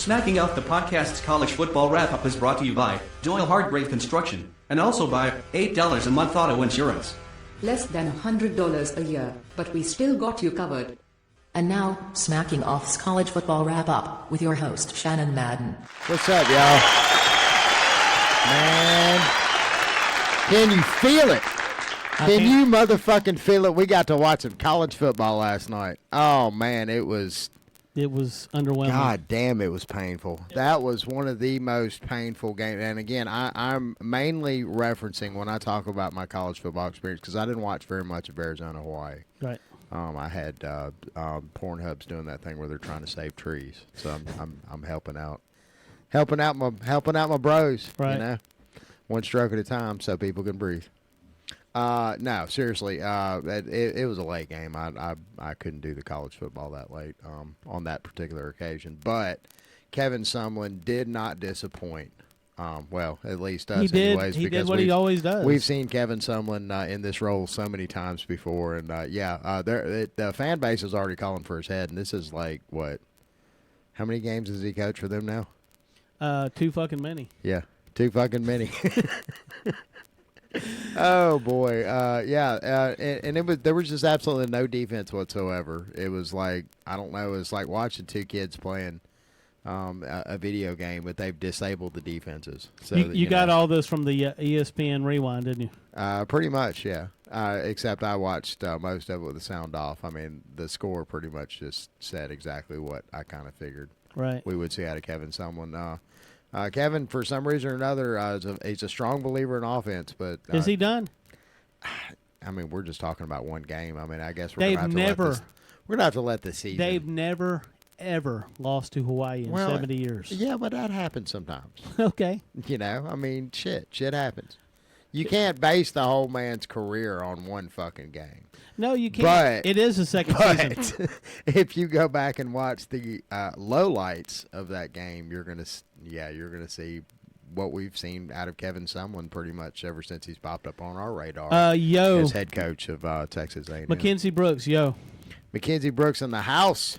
Smacking Off the Podcast's college football wrap-up is brought to you by Doyle Hardgrave Construction, and also by $8 a month auto insurance. Less than $100 a year, but we still got you covered. And now, Smacking Off's college football wrap-up with your host, Shannon Madden. What's up, y'all? Man, can you feel it? Can you motherfucking feel it? We got to watch some college football last night. Oh, man, it was underwhelming. God damn, it was painful. That was one of the most painful games. And again, I'm mainly referencing when I talk about my college football experience because I didn't watch very much of Arizona, Hawaii. Right. I had Pornhub's doing that thing where they're trying to save trees, so I'm helping out my bros. Right. You know, one stroke at a time, so people can breathe. No, seriously, it was a late game. I couldn't do the college football that late on that particular occasion. But Kevin Sumlin did not disappoint. Well, at least us anyways. He did what he always does. We've seen Kevin Sumlin in this role so many times before. And, the fan base is already calling for his head. And this is like, what? How many games has he coached for them now? Too fucking many. Yeah, too fucking many. Oh boy, and there was just absolutely no defense whatsoever. It was like, I don't know, it was like watching two kids playing a video game, but they've disabled the defenses. So you got all this from the ESPN Rewind, didn't you? Pretty much, yeah. Except I watched most of it with the sound off. I mean, the score pretty much just said exactly what I kind of figured. Right. We would see out of Kevin Sumlin. Kevin, for some reason or another, he's a strong believer in offense, but is he done? I mean, we're just talking about one game. I mean, I guess we're gonna have to let the season. They've never ever lost to Hawaii in 70 years. Yeah, but that happens sometimes. Okay. You know, I mean, shit happens. You can't base the whole man's career on one fucking game. No, you can't. It is a second season. If you go back and watch the lowlights of that game, you're gonna see what we've seen out of Kevin Sumlin pretty much ever since he's popped up on our radar. As head coach of Texas A&M. Mackenzie Brooks, Mackenzie Brooks in the house.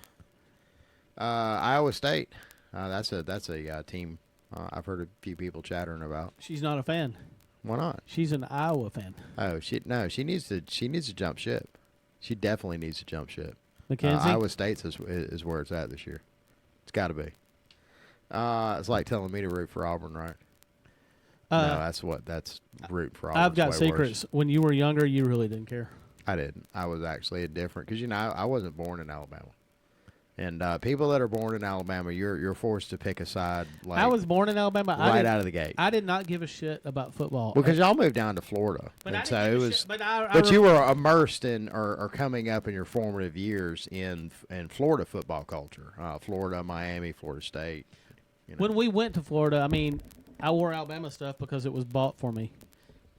Iowa State. That's a team I've heard a few people chattering about. She's not a fan. Why not? She's an Iowa fan. Oh, she needs to jump ship. She definitely needs to jump ship. Mackenzie? Iowa State is where it's at this year. It's got to be. It's like telling me to root for Auburn, right? No, that's root for Auburn. I've got secrets. When you were younger, you really didn't care. I didn't. I was actually indifferent because I wasn't born in Alabama. And people that are born in Alabama, you're forced to pick a side. Like, I was born in Alabama. Right out of the gate. I did not give a shit about football. Because y'all moved down to Florida. But and I so it was. Shit, but you were immersed in or coming up in your formative years in Florida football culture. Florida, Miami, Florida State. You know. When we went to Florida, I mean, I wore Alabama stuff because it was bought for me.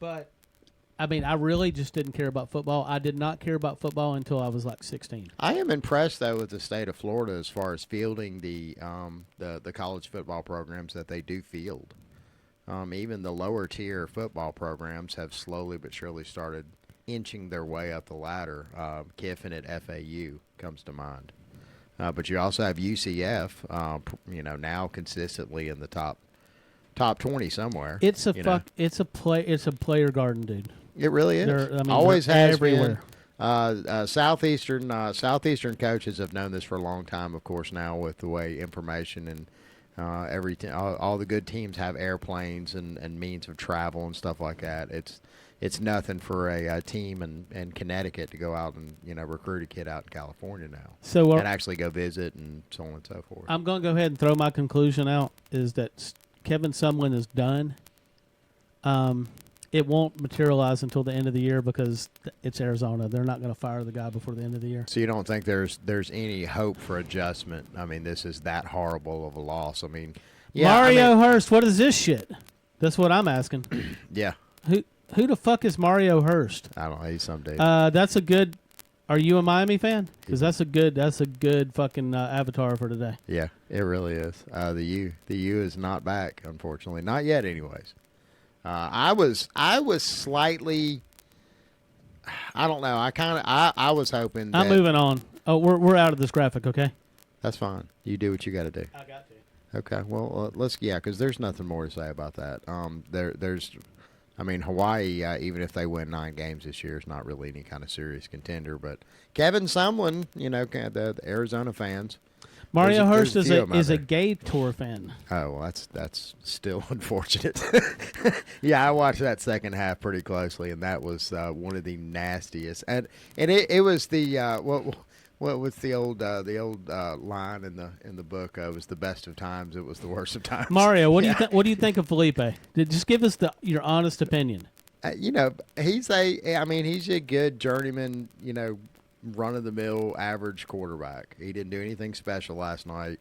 But I mean, I really just didn't care about football. I did not care about football until I was like 16. I am impressed though with the state of Florida as far as fielding the college football programs that they do field. Even the lower tier football programs have slowly but surely started inching their way up the ladder. Kiffin at FAU comes to mind, but you also have UCF. Now consistently in the top 20 somewhere. It's a player garden, dude. It really is. Always has everywhere. Southeastern coaches have known this for a long time. Of course, now with the way information and all the good teams have airplanes and means of travel and stuff like that. It's nothing for a team in Connecticut to go out and recruit a kid out in California now. And actually go visit and so on and so forth. I'm going to go ahead and throw my conclusion out is that Kevin Sumlin is done. It won't materialize until the end of the year because it's Arizona. They're not going to fire the guy before the end of the year. So you don't think there's any hope for adjustment? I mean, this is that horrible of a loss. I mean, yeah, Mario Hurst, what is this shit? That's what I'm asking. Yeah. Who the fuck is Mario Hurst? I don't know. He's some dude. That's a good. Are you a Miami fan? Because that's a good fucking avatar for today. Yeah, it really is. The U is not back, unfortunately, not yet, anyways. I was slightly. I don't know. I was hoping. I'm moving on. Oh, we're out of this graphic. Okay. That's fine. You do what you got to do. I got to. Okay. Well, because there's nothing more to say about that. Hawaii, even if they win 9 games this year, is not really any kind of serious contender. But Kevin Sumlin, the Arizona fans. Mario Hurst there's is a a gay tour fan. Oh, well, that's still unfortunate. Yeah, I watched that second half pretty closely, and that was one of the nastiest. And it was the what was the old line in the book? It was the best of times. It was the worst of times. Mario, what do you think of Felipe? Just give us your honest opinion. He's a good journeyman. Run of the mill average quarterback. He didn't do anything special last night.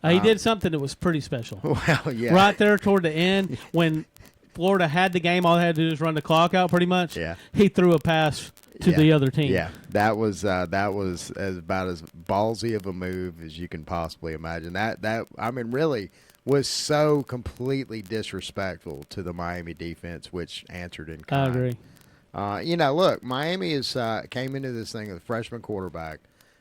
He did something that was pretty special. Well, yeah. Right there toward the end, when Florida had the game, all they had to do was run the clock out pretty much. Yeah. He threw a pass to the other team. Yeah, that was about as ballsy of a move as you can possibly imagine. That really was so completely disrespectful to the Miami defense, which answered in kind. I agree. Look, Miami came into this thing with a freshman quarterback,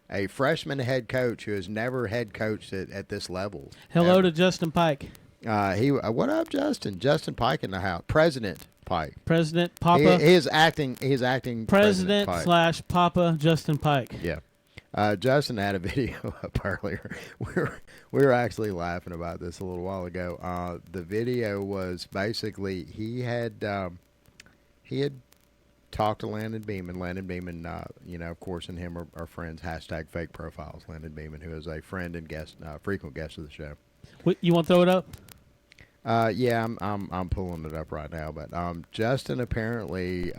a freshman head coach who has never head coached at this level. Hello to Justin Pike. What up, Justin? Justin Pike in the house. President Pike. President Papa. He is acting President Pike. / Papa Justin Pike. Yeah. Justin had a video up earlier. We were actually laughing about this a little while ago. The video was basically he had talked to Landon Beeman. Landon Beeman, of course, and him are friends. # fake profiles. Landon Beeman, who is a friend and frequent guest of the show. You want to throw it up? Yeah, I'm pulling it up right now. But Justin apparently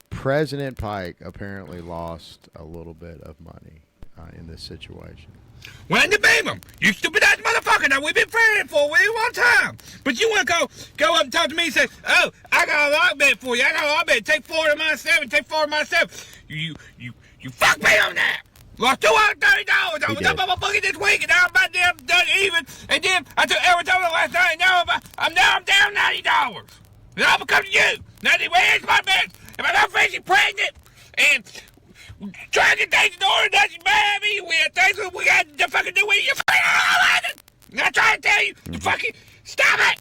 President Pike apparently lost a little bit of money in this situation. Landon Beeman, you stupid ass motherfucker. Now we've been friends for a really long time. But you want to go up and talk to me and say, oh, I got a lot bet for you. I got a lot bet. Take 4 of my 7. Take 4 of my 7. You fucked me on that. Lost $230. I was up on my boogie this week, and now I'm about damn done even. And then I took Arizona last night, and now I'm down $90. And I'm gonna come to you. Now, where's my bets? If my girlfriend's pregnant, and trying to get things in order, that's Miami. We have things that we got to fucking do with you. I'm not trying to tell you to fucking stop it.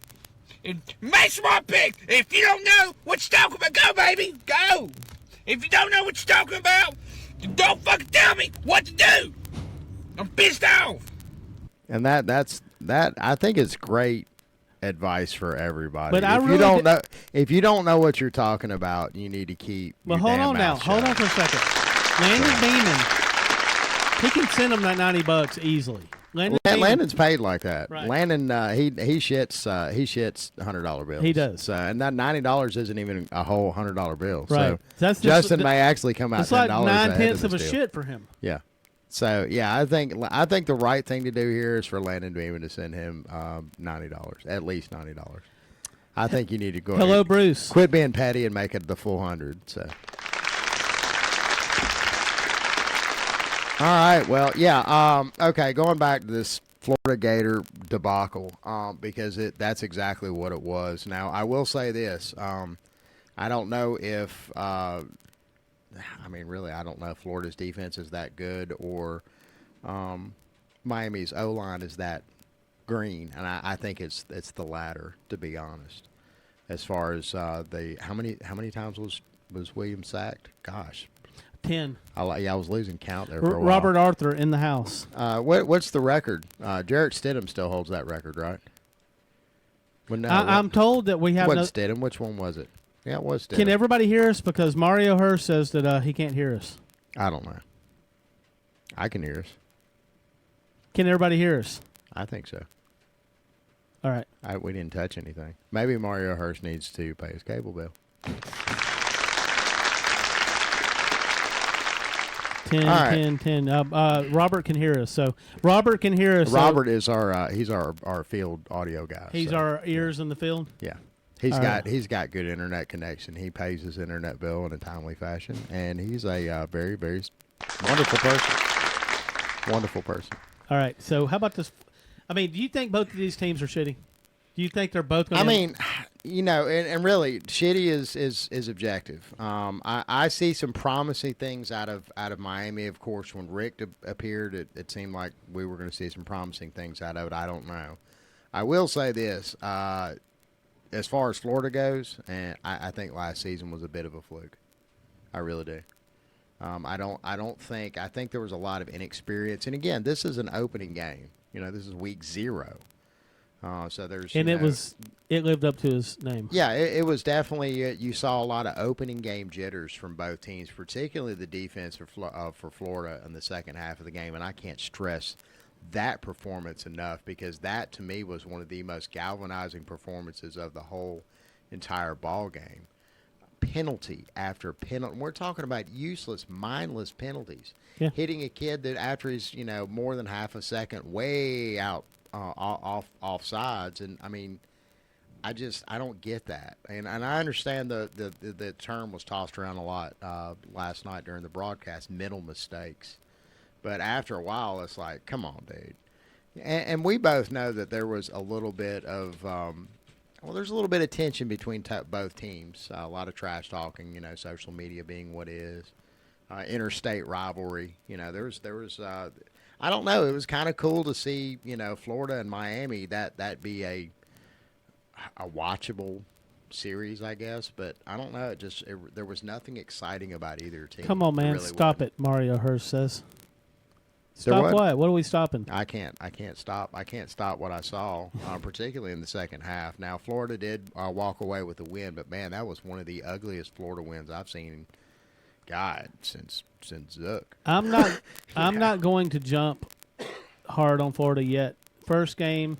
And make smart picks. If you don't know what you're talking about, go, baby. Go. If you don't know what you're talking about, don't fucking tell me what to do. I'm pissed off. And that's I think it's great advice for everybody. But if you don't know what you're talking about, you need to keep. Well, hold on now. Hold on for a second. Landon Beeman, he can send him that $90 easily. Landon's paid like that. Right. Landon, he shits $100 bills. He does. And that $90 isn't even a whole $100 bill. Right. So Justin may actually come out. It's like $10 9/10 of a deal. shit for him. Yeah. So yeah, I think the right thing to do here is for Landon Beeman to send him $90, at least $90. I think you need to go. Hello, Bruce. Quit being petty and make it the full 100. So. All right. Well, yeah. Okay. Going back to this Florida Gator debacle, because that's exactly what it was. Now, I will say this. I don't know if. Really, I don't know if Florida's defense is that good or Miami's O-line is that green, and I think it's the latter, to be honest. As far as how many times was Williams sacked? Gosh. 10. I was losing count there for a while. Robert Arthur in the house. What's the record? Jarrett Stidham still holds that record, right? Well, no, I'm told that we have no. Stidham? Which one was it? Yeah, it was Stidham. Can everybody hear us? Because Mario Hurst says that he can't hear us. I don't know. I can hear us. Can everybody hear us? I think so. All right. We didn't touch anything. Maybe Mario Hurst needs to pay his cable bill. 10, right. 10, 10. Robert can hear us. So Robert can hear us. Robert is he's our field audio guy. He's our ears in the field. Yeah. He's got good internet connection. He pays his internet bill in a timely fashion, and he's a very, very wonderful person. Wonderful person. All right. So how about this? Do you think both of these teams are shitty? Do you think they're both going to and really, shitty is objective. I see some promising things out of Miami. Of course, when Rick appeared, it seemed like we were going to see some promising things out of it. I don't know. I will say this: as far as Florida goes, and I think last season was a bit of a fluke. I really do. I think there was a lot of inexperience, and again, this is an opening game. This is week 0. So there's And it lived up to his name. Yeah, it was definitely you saw a lot of opening game jitters from both teams, particularly the defense for Florida in the second half of the game, and I can't stress that performance enough because that to me was one of the most galvanizing performances of the whole entire ball game. Penalty after penalty. We're talking about useless, mindless penalties. Yeah. Hitting a kid that after he's more than half a second way out off sides, and I mean, I don't get that, and I understand the term was tossed around a lot last night during the broadcast, mental mistakes, but after a while, it's like, come on, dude, and we both know that there was a little bit of there's a little bit of tension between both teams, a lot of trash talking, social media being what it is, interstate rivalry, there was. I don't know. It was kind of cool to see, Florida and Miami, that be a watchable series, I guess. But I don't know. There was nothing exciting about either team. Come on, man. Really Stop wasn't. it, Mario Hurst says. There Stop what? what? What are we stopping? I can't stop. I can't stop what I saw, particularly in the second half. Now, Florida did walk away with the win, but, man, that was one of the ugliest Florida wins I've seen, God, since Zook. I'm not going to jump hard on Florida yet. First game,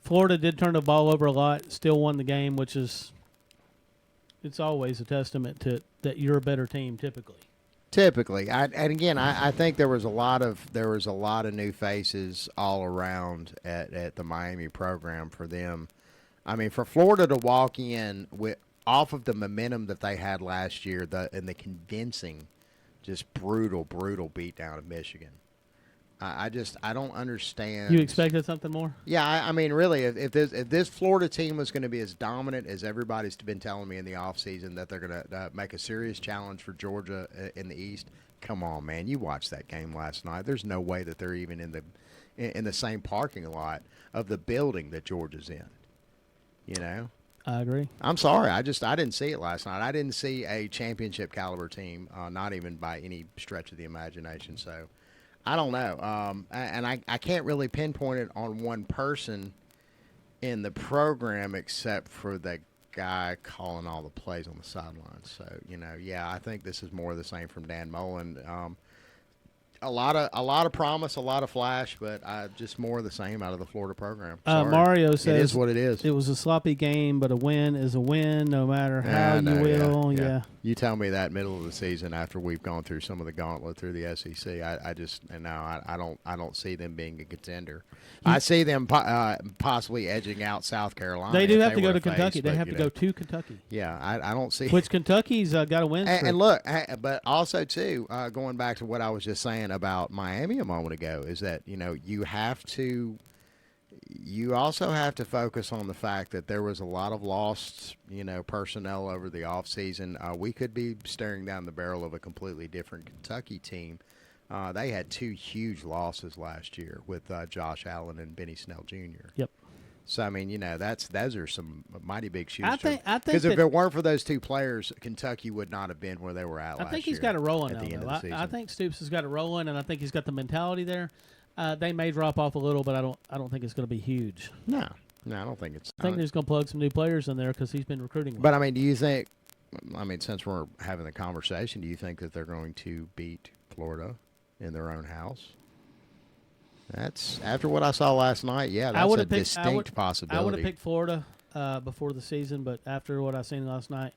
Florida did turn the ball over a lot, still won the game, which is it's always a testament to that you're a better team typically. Typically, and again, I think there was a lot of new faces all around at the Miami program for them. I mean, for Florida to walk in with off of the momentum that they had last year, and the convincing, just brutal beatdown of Michigan. I don't understand. You expected something more? Yeah, I mean, really, if this Florida team was going to be as dominant as everybody's been telling me in the offseason that they're going to make a serious challenge for Georgia in the East, come on, man. You watched that game last night. There's no way that they're even in the same parking lot of the building that Georgia's in, I agree. I'm sorry. I didn't see it last night. I didn't see a championship caliber team, not even by any stretch of the imagination. So I don't know. And I can't really pinpoint it on one person in the program except for the guy calling all the plays on the sidelines. So, yeah, I think this is more of the same from Dan Mullen. A lot of promise, a lot of flash, but just more of the same out of the Florida program. Mario says it is what it is. It was a sloppy game, but a win is a win, no matter how you will. Yeah. You tell me that middle of the season after we've gone through some of the gauntlet through the SEC. I don't see them being a contender. I see them possibly edging out South Carolina. They do have to go to Kentucky. They have to go to Kentucky. Yeah, I don't see. Which Kentucky's got a win. And look, but also too, going back to what I was just saying about Miami a moment ago, is that you also have to focus on the fact that there was a lot of lost personnel over the offseason. We could be staring down the barrel of a completely different Kentucky team. They had 2 huge losses last year with Josh Allen and Benny Snell Jr. Yep. So I mean, those are some mighty big shoes. I think because if it weren't for those 2 players, Kentucky would not have been where they were at last year. I think he's got it rolling at the end of the season. I think Stoops has got it rolling, and I think he's got the mentality there. They may drop off a little, but I don't think it's going to be huge. No, I don't think it's. I think they're just going to plug some new players in there because he's been recruiting. But I mean, do you think? I mean, since we're having the conversation, do you think that they're going to beat Florida in their own house? That's after what I saw last night. Yeah, that's a distinct possibility. I would have picked Florida before the season, but after what I seen last night,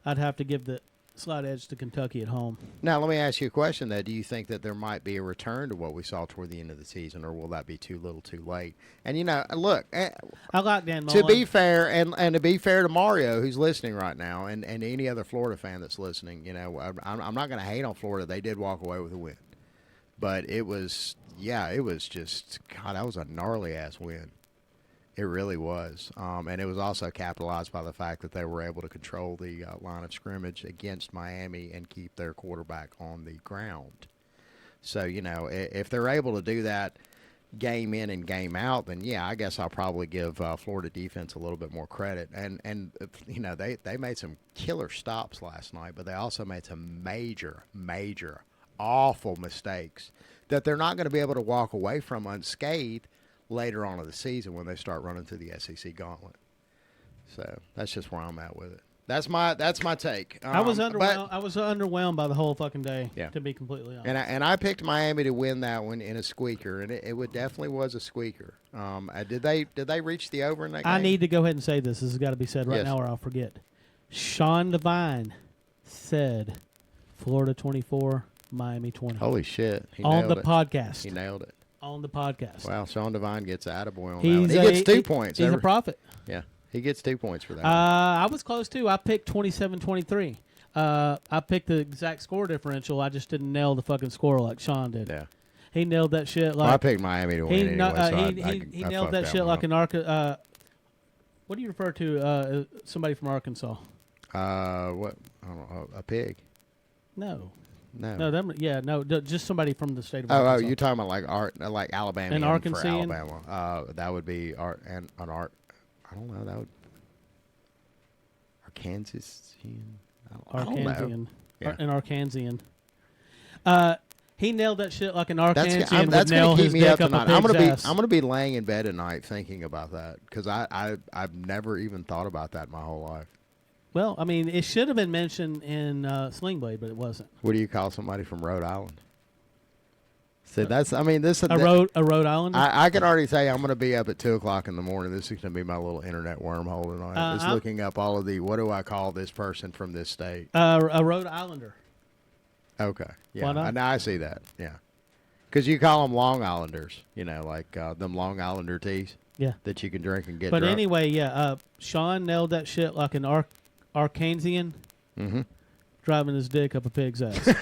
I'd have to give the slight edge to Kentucky at home. Now, let me ask you a question, though. Do you think that there might be a return to what we saw toward the end of the season, or will that be too little too late? And, look. I like Dan Mullen. To be fair, and to be fair to Mario, who's listening right now, and any other Florida fan that's listening, I'm not going to hate on Florida. They did walk away with a win. But it was just, God, that was a gnarly-ass win. It really was. And it was also capitalized by the fact that they were able to control the line of scrimmage against Miami and keep their quarterback on the ground. So, if they're able to do that game in and game out, then, yeah, I guess I'll probably give Florida defense a little bit more credit. And they made some killer stops last night, but they also made some major, awful mistakes that they're not going to be able to walk away from unscathed later on in the season when they start running through the SEC gauntlet. So that's just where I'm at with it. That's my take. I was underwhelmed by the whole fucking day. Yeah. To be completely honest. And I picked Miami to win that one in a squeaker, and it definitely was a squeaker. Did they reach the over in that game? I need to go ahead and say this. This has got to be said right Yes. now, or I'll forget. Sean Devine said, "Florida 24, Miami 20." Holy shit! He on nailed the it. podcast. He nailed it. On the podcast. Wow, Sean Devine gets an attaboy on that He's one. He gets 2 points. He's a prophet. Yeah, he gets 2 points for that. one. I was close too. I picked 27-23. I picked the exact score differential. I just didn't nail the fucking score like Sean did. Yeah. He nailed that shit like Well, I picked Miami to win he, anyway. no- so he I nailed fucked that shit one like up. an Arkansas. What do you refer to? Somebody from Arkansas? What? I don't know. A pig? No. No. Just somebody from the state of Oh, Arkansas. you're talking about like Alabama An for Arkansan? Alabama. That would be an art. I don't know. That would Arkansasian. I don't know. Arkansian. Yeah. An Arkansian. He nailed that shit like an That's Arkansian would that's nail gonna his keep me up dick up a tonight. pig's ass. I'm gonna be laying in bed at night thinking about that because I've never even thought about that my whole life. Well, I mean, it should have been mentioned in Sling Blade, but it wasn't. What do you call somebody from Rhode Island? So this. A Rhode Islander? I can already say I'm going to be up at 2:00 in the morning. This is going to be my little internet wormhole tonight. Just looking up all of the what do I call this person from this state? A Rhode Islander. Okay, yeah, Why not? Now I see that. Yeah, because you call them Long Islanders. Like them Long Islander teas. Yeah. That you can drink and get But drunk. anyway, yeah, Sean nailed that shit like an Arkansian driving his dick up a pig's ass.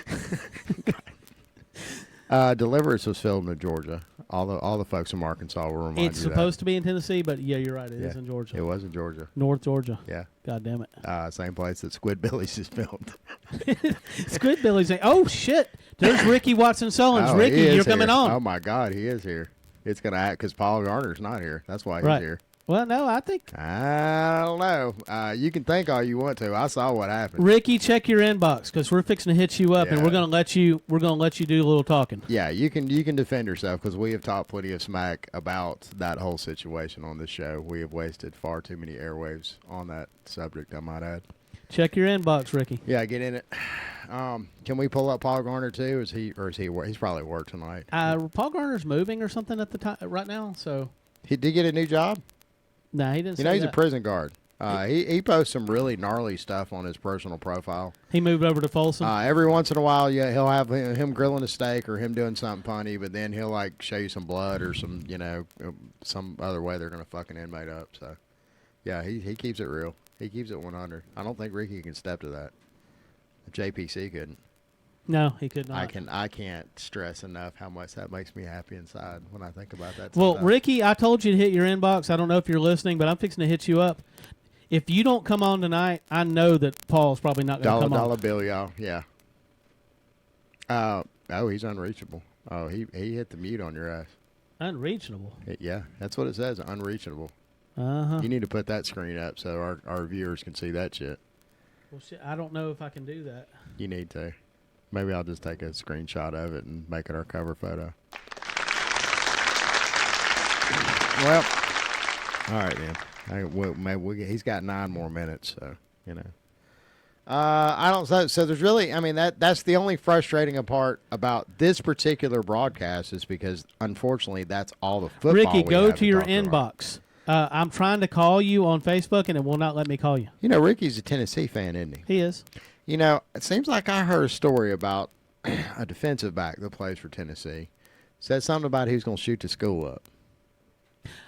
Deliverance was filmed in Georgia. All the folks from Arkansas will remind It's you supposed to be in Tennessee, but yeah, you're right. It is Yeah. in Georgia. It was in Georgia. North Georgia. Yeah. God damn it. Same place that Squidbillies is filmed. Squidbillies saying, "Oh shit, there's Ricky Watson Sullins. Oh, Ricky, he is you're coming here. on." Oh my God, he is here. It's gonna act because Paul Garner's not here. That's why he's Right. here. Well, no, I think I don't know. You can think all you want to. I saw what happened. Ricky, check your inbox because we're fixing to hit you up, and Yeah. we're gonna let you do a little talking. Yeah, you can defend yourself because we have talked plenty of smack about that whole situation on this show. We have wasted far too many airwaves on that subject, I might add. Check your inbox, Ricky. Yeah, get in it. Can we pull up Paul Garner too? Is he he's probably at work tonight. Paul Garner's moving or something at the time right now, so Did he get a new job? no, he didn't. You say know, he's that. a prison guard. He posts some really gnarly stuff on his personal profile. He moved over to Folsom. Every once in a while, yeah, he'll have him grilling a steak or him doing something punny, but then he'll like show you some blood or some some other way they're gonna fuck an inmate up. So, yeah, he keeps it real. He keeps it 100. I don't think Ricky can step to that. JPC couldn't. no, he could not. I can't stress enough how much that makes me happy inside when I think about that. Well, sometimes. Ricky, I told you to hit your inbox. I don't know if you're listening, but I'm fixing to hit you up. If you don't come on tonight, I know that Paul's probably not going to come dollar on. bill, y'all. Yeah. He's unreachable. Oh, he hit the mute on your ass. Unreachable. Yeah, that's what it says. Unreachable. Uh-huh. You need to put that screen up so our viewers can see that shit. Well, shit, I don't know if I can do that. You need to. Maybe I'll just take a screenshot of it and make it our cover photo. Well, all right then. Maybe he's got 9 more minutes, so I don't. So there's really. I mean that's the only frustrating part about this particular broadcast is because unfortunately that's all the football. Ricky, we go have to your talk about. inbox. I'm trying to call you on Facebook, and it will not let me call you. Ricky's a Tennessee fan, isn't he? He is. It seems like I heard a story about a defensive back that plays for Tennessee. Said something about who's going to shoot the school up.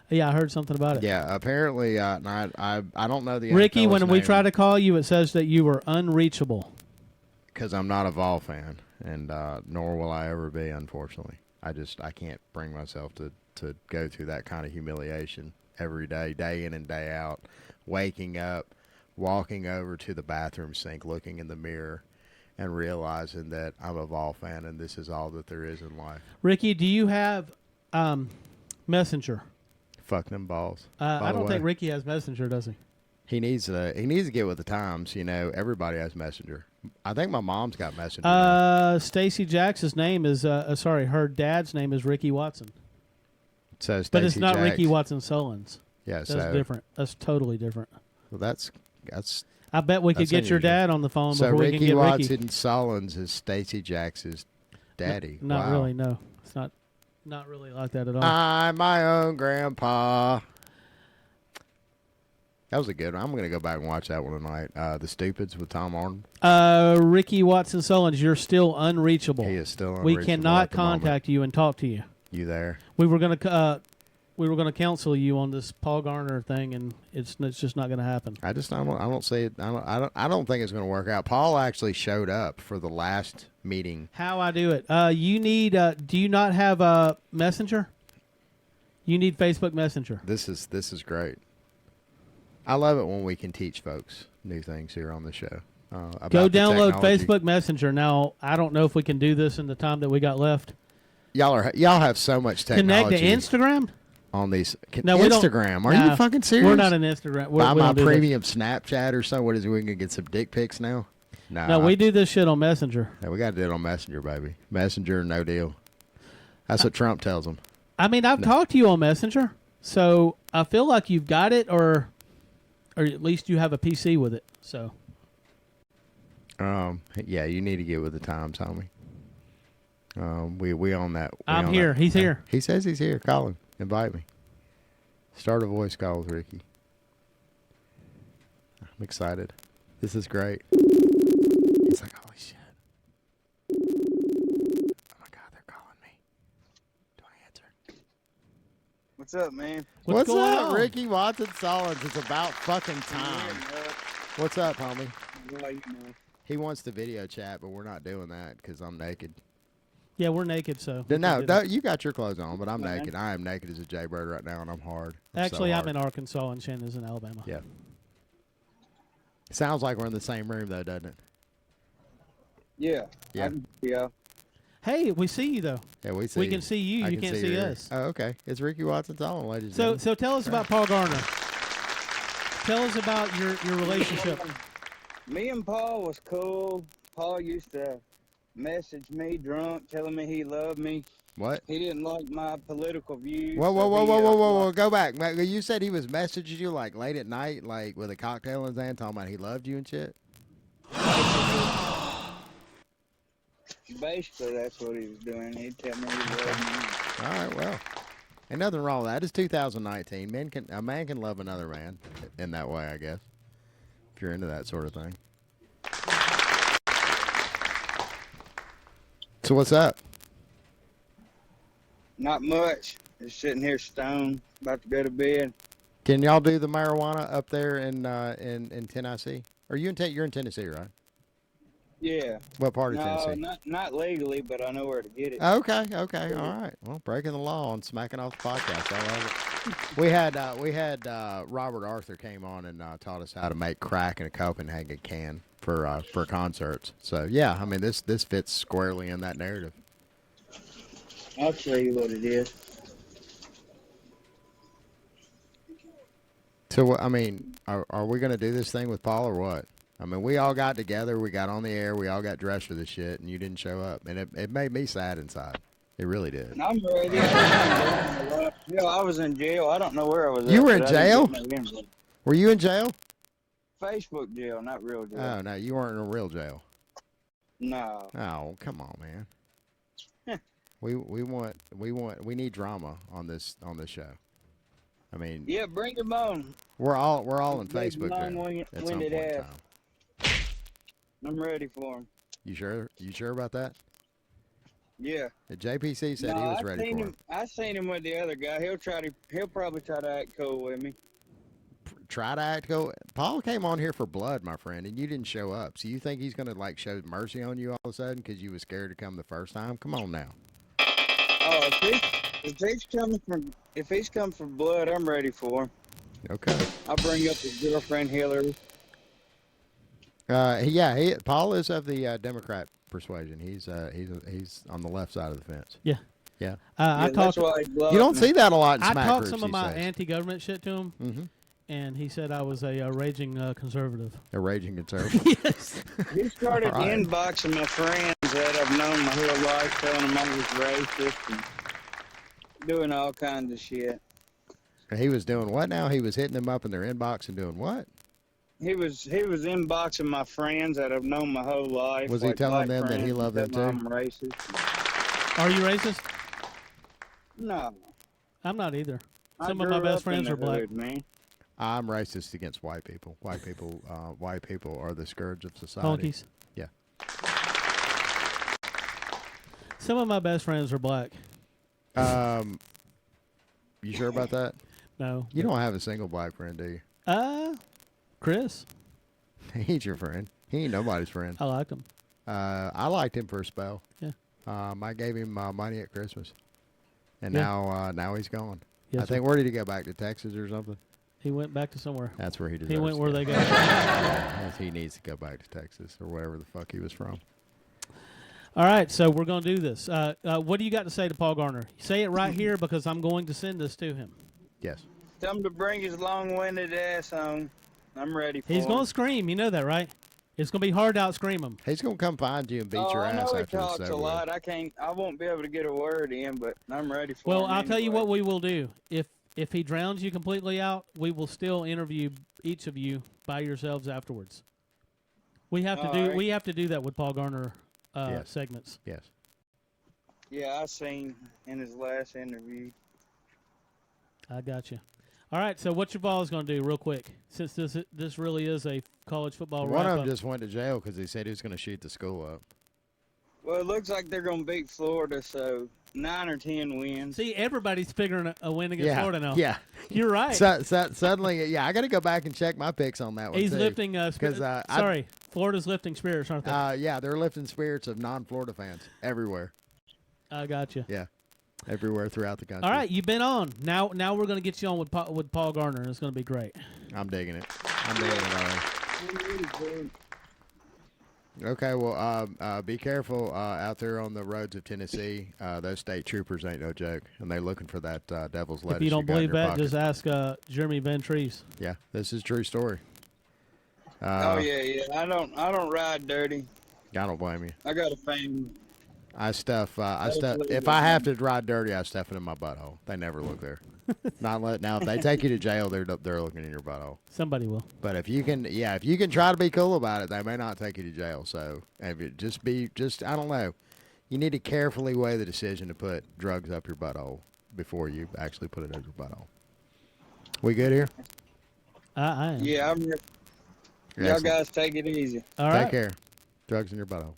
Yeah, I heard something about it. Yeah, apparently, and I don't know the Ricky, NFL's when we name try to call you, it says that you were unreachable. because I'm not a Vol fan, and nor will I ever be, unfortunately. I can't bring myself to go through that kind of humiliation every day in and day out, waking up, walking over to the bathroom sink, looking in the mirror, and realizing that I'm a Vol fan and this is all that there is in life. Ricky, do you have Messenger? Fuck them balls. I don't think Ricky has Messenger, does he? He needs to get with the times. You know, everybody has Messenger. I think my mom's got Messenger. Now. Stacy Jacks's name is her dad's name is Ricky Watson. So but it's Stacey not Jacks. Ricky Watson Sullins. Yeah, That's so different. That's totally different. Well, that's. I bet we could get your unusual. dad on the phone So before we can Ricky get Watson Ricky. Sullins is Stacy Jacks's daddy. Not Wow. really. No, it's not really like that at all. I'm my own grandpa. That was a good one. I'm going to go back and watch that one tonight. The Stupids with Tom Arnold. Ricky Watson Sullins, you're still unreachable. He is still We unreachable cannot at the moment. contact you and talk to you. You there? We were gonna counsel you on this Paul Garner thing, and it's just not gonna happen. I don't see it. I don't think it's going to work out. Paul actually showed up for the last meeting. How I do it? You need. Do you not have a Messenger? You need Facebook Messenger. This is great. I love it when we can teach folks new things here on the show. About Go the download technology. Facebook Messenger. Now, I don't know if we can do this in the time that we got left. Y'all have so much technology. Connect to Instagram? On these No, we don't- Instagram. Are Nah, you fucking serious? We're not an Instagram. Buy We my don't do this. premium Snapchat or something. What is it? We can get some dick pics now? Nah, No, we do this shit on Messenger. we got to do it on Messenger, baby. Messenger, no deal. That's what Trump tells them. I mean, I've talked to you on Messenger, so I feel like you've got it, or at least you have a PC with it. So Yeah, you need to get with the times, homie. We on that. I'm here. He's here. He says he's here. Call him. Invite me. Start a voice call with Ricky. I'm excited. This is great. He's like, holy shit. Oh my God, they're calling me. Do I answer? What's up, man? What's going up, on? Ricky Watson Sullins? It's about fucking time. What's up, homie? He wants the video chat, but we're not doing that because I'm naked. Yeah, we're naked, so we No, can do that. you got your clothes on, but I'm Okay. naked. I am naked as a jaybird right now, and I'm hard. Actually, so I'm hard. in Arkansas and Shannon's in Alabama. Yeah. Sounds like we're in the same room, though, doesn't it? Yeah. Yeah. Yeah. Hey, we see you though. Yeah, we see. We can see you. I You can can't see your- us. Oh, okay. It's Ricky Watson Sullins, ladies and So, gentlemen. so tell us about Paul Garner. Tell us about your relationship. Me and Paul was cool. Paul used to message me drunk, telling me he loved me. What? He didn't like my political views. Whoa, whoa, so whoa, he, whoa, whoa, whoa, whoa! Go back. You said he was messaging you like late at night, like with a cocktail in his hand, talking about he loved you and shit. Basically, that's what he was doing. He'd tell me he loved me. All right, well, ain't nothing wrong with that. It's 2019. A man can love another man in that way, I guess. If you're into that sort of thing. So what's up? Not much. Just sitting here stoned, about to go to bed. Can y'all do the marijuana up there in Tennessee? Are you you're in Tennessee, right? Yeah. What part of No, Tennessee? not legally, but I know where to get it. Okay, all right. Well, breaking the law and smacking off the podcast. I love it. We had Robert Arthur came on and taught us how to make crack in a Copenhagen can for concerts. So yeah, I mean this fits squarely in that narrative. I'll show you what it is. So I mean, are we gonna do this thing with Paul or what? I mean, we all got together, we got on the air, we all got dressed for this shit, and you didn't show up, and it made me sad inside. It really did. I'm ready. Yeah, I was in jail. I don't know where I was. You at, were in but I didn't jail? get no invite. Were you in jail? Facebook jail, not real jail. Oh no, you weren't in a real jail. No. Oh, come on, man. we need drama on this show. I mean, Yeah, bring them on. we're all in Big Facebook long now wing- at some winded point in ass. time. I'm ready for him. You sure? You sure about that? Yeah. The JPC said he No, was I ready seen for him. I seen him with the other guy. He'll probably try to act cool with me. Try to act go. Paul came on here for blood, my friend, and you didn't show up. So you think he's gonna like show mercy on you all of a sudden because you was scared to come the first time? Come on now. Oh, if he's coming if he's come for blood, I'm ready for him. Okay. I'll bring up his girlfriend Hillary. Paul is of the Democrat persuasion. He's on the left side of the fence. Yeah. Yeah. I That's talked. why he blocked You don't me. see that a lot in I smack talked groups some of these my days. anti-government shit to him, Mm-hmm. and he said I was a raging conservative. A raging conservative. Yes. He started All right. inboxing my friends that I've known my whole life, telling them I was racist and doing all kinds of shit. He was doing what now? He was hitting them up in their inbox and doing what? He was inboxing my friends that I've known my whole life. Was he like telling black them that he friends, loved them telling too? I'm racist. Are you racist? No. I'm not either. I Some of my grew best up in friends the are black. hood, man. I'm racist against white people. White people are the scourge of society. Honkies. Yeah. Some of my best friends are black. You sure about that? No. You don't have a single black friend, do you? Chris. He ain't your friend. He ain't nobody's friend. I liked him. I liked him for a spell. Yeah. I gave him money at Christmas, and Yeah. now he's gone. Yes, I think where did he go back to Texas or something? He went back to somewhere. That's where he deserves. He went to where go. they go. Yes, he needs to go back to Texas or wherever the fuck he was from. All right, so we're going to do this. What do you got to say to Paul Garner? Say it right here because I'm going to send this to him. Yes. Tell him to bring his long-winded ass on. I'm ready for He's him. going to scream. You know that, right? It's going to be hard to out-scream him. He's gonna come find you and beat your I ass know he after this talks is a over lot. with. I won't be able to get a word in, but I'm ready for Well, him. I'll tell you anyway. what we will do. If he drowns you completely out, we will still interview each of you by yourselves afterwards. We have to All do right. we have to do that with Paul Garner Yes. segments. Yes. Yeah, I seen in his last interview. I got you. All right, so what your ball is going to do real quick, since this really is a college football One of wrap them up. just went to jail because he said he was going to shoot the school up. Well, it looks like they're going to beat Florida, so 9 or 10 wins. See, everybody's figuring a win against Florida now. Yeah. You're right. Suddenly, yeah, I got to go back and check my picks on that one. He's too. lifting Because Florida's lifting spirits, aren't they? yeah, they're lifting spirits of non-Florida fans everywhere. I got you. Yeah, everywhere throughout the country. All right, you've been on. Now we're going to get you on with Paul Garner. It's going to be great. I'm digging it. I'm digging it already. Okay, well, be careful out there on the roads of Tennessee. Those state troopers ain't no joke, and they're looking for that devil's lettuce. If you don't got in believe your that, pocket. just ask Jeremy Van Treese. Yeah, this is a true story. Oh yeah. I don't ride dirty. I don't blame you. I got a family. I stuff. If I have to ride dirty, I stuff it in my butthole. They never look there. Now, if they take you to jail, they're looking in your butthole. Somebody will. But if you can try to be cool about it, they may not take you to jail. So if it I don't know. You need to carefully weigh the decision to put drugs up your butthole before you actually put it up your butthole. We good here? I am. Yeah, I'm. Y'all Excellent. guys take it easy. All right. Take care. Drugs in your butthole.